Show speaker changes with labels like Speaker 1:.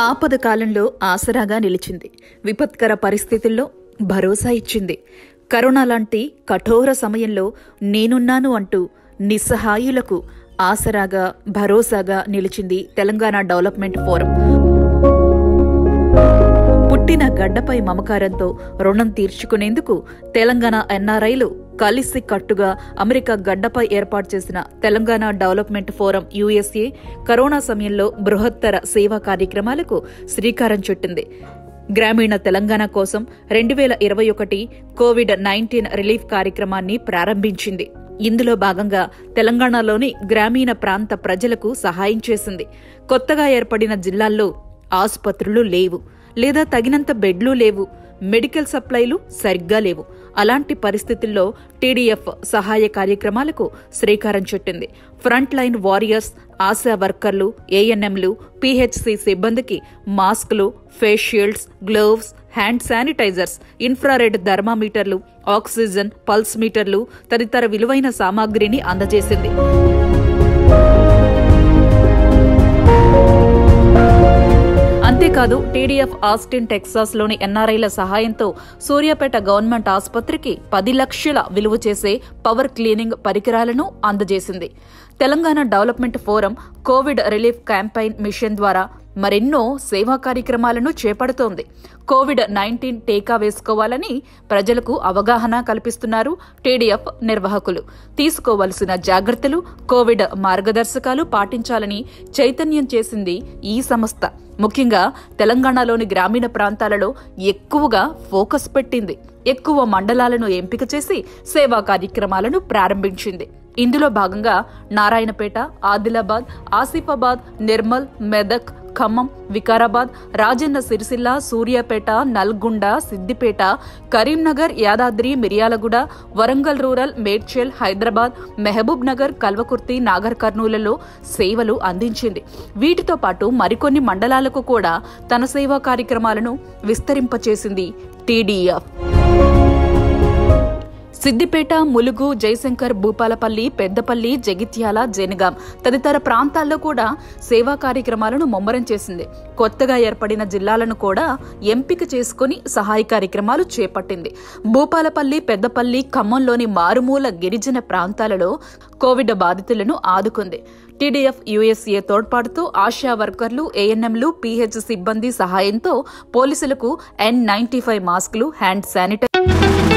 Speaker 1: ఆపద కాలంలో ఆసరాగా నిలిచింది. విపత్కర పరిస్థితుల్లో భరోసా ఇచ్చింది. కరోనా లాంటి కఠోర సమయంలో నేనున్నాను అంటూ నిస్సహాయులకు ఆసరాగా, భరోసాగా నిలిచింది తెలంగాణ డెవలప్మెంట్ ఫోరం. పుట్టిన గడ్డపై మమకారంతో రుణం తీర్చుకునేందుకు తెలంగాణ ఎన్ఆర్ఐలు కలిసి కట్టుగా అమెరికా గడ్డపై ఏర్పాటు చేసిన Telangana development forum USA corona సమయంలో బృహత్తర సేవా కార్యక్రమాలకు శ్రీకారం చుట్టింది. గ్రామీణ తెలంగాణ కోసం 2021 కోవిడ్-19 రిలీఫ్ కార్యక్రమాన్ని ప్రారంభించింది. ఇందులో భాగంగా తెలంగాణలోని గ్రామీణ ప్రాంత ప్రజలకు సహాయం చేసింది. కొత్తగా ఏర్పడిన జిల్లాల్లో ఆసుపత్రులు లేవు, లేదా తగినంత బెడ్లు లేవు, మెడికల్ సప్లైలు సరిగ్గా లేవు. అలాంటి పరిస్థితుల్లో టీడీఎఫ్ సహాయ కార్యక్రమాలకు శ్రీకారం చుట్టింది. ఫ్రంట్ లైన్ వారియర్స్, ఆశా వర్కర్లు, ఏఎన్ఎంలు, పీహెచ్సీ సిబ్బందికి మాస్కులు, face shields, gloves, hand sanitisers, infrared థర్మామీటర్లు, ఆక్సిజన్, పల్స్ మీటర్లు తదితర విలువైన సామాగ్రిని అందజేసింది. అంతేకాదు, టీడీఎఫ్ ఆస్టిన్ టెక్సాస్ లోని ఎన్ఆర్ఐల సహాయంతో సూర్యాపేట గవర్నమెంట్ ఆసుపత్రికి 10 లక్షల విలువ చేసే పవర్ క్లీనింగ్ పరికరాలను అందజేసింది. Telangana development forum Covid relief campaign mission ద్వారా మరెన్నో సేవా కార్యక్రమాలను చేపడుతోంది. కోవిడ్-19 టీకా వేసుకోవాలని ప్రజలకు అవగాహన కల్పిస్తున్నారు టీడీఎఫ్ నిర్వాహకులు. తీసుకోవలసిన జాగ్రత్తలు, కోవిడ్ మార్గదర్శకాలు పాటించాలని చైతన్యం చేసింది ఈ సంస్థ. ముఖ్యంగా తెలంగాణలోని గ్రామీణ ప్రాంతాలలో ఎక్కువగా ఫోకస్ పెట్టింది. ఎక్కువ మండలాలను ఎంపిక చేసి సేవా కార్యక్రమాలను ప్రారంభించింది. ఇందులో భాగంగా నారాయణపేట, ఆదిలాబాద్, ఆసిఫాబాద్, నిర్మల్, మెదక్, ఖమ్మం, వికారాబాద్, రాజన్న సిరిసిల్ల, సూర్యాపేట, నల్గొండ, సిద్దిపేట, కరీంనగర్, యాదాద్రి, మిర్యాలగూడ, వరంగల్ రూరల్, మేడ్చల్, హైదరాబాద్, మహబూబ్ నగర్, కల్వకుర్తి, నాగర్ కర్నూలులో సేవలు అందించింది. వీటితో పాటు మరికొన్ని మండలాలకు కూడా తన సేవా కార్యక్రమాలను విస్తరింపచేసింది టీడీఎఫ్. సిద్దిపేట, ములుగు, జయశంకర్, భూపాలపల్లి, పెద్దపల్లి, జగిత్యాల, జనగాం తదితర ప్రాంతాల్లో కూడా సేవా కార్యక్రమాలను ముమ్మరం చేసింది. కొత్తగా ఏర్పడిన జిల్లాలను కూడా ఎంపిక చేసుకుని సహాయ కార్యక్రమాలు చేపట్టింది. భూపాలపల్లి, పెద్దపల్లి, ఖమ్మంలోని మారుమూల గిరిజన ప్రాంతాలలో కోవిడ్ బాధితులను ఆదుకుంది. టీడీఎఫ్ యుఎస్ఏ తోడ్పాటుతో ఆశా వర్కర్లు, ఏఎన్ఎంలు, పీహెచ్ సిబ్బంది సహాయంతో పోలీసులకు N95 మాస్కులు, హ్యాండ్ శానిటైజర్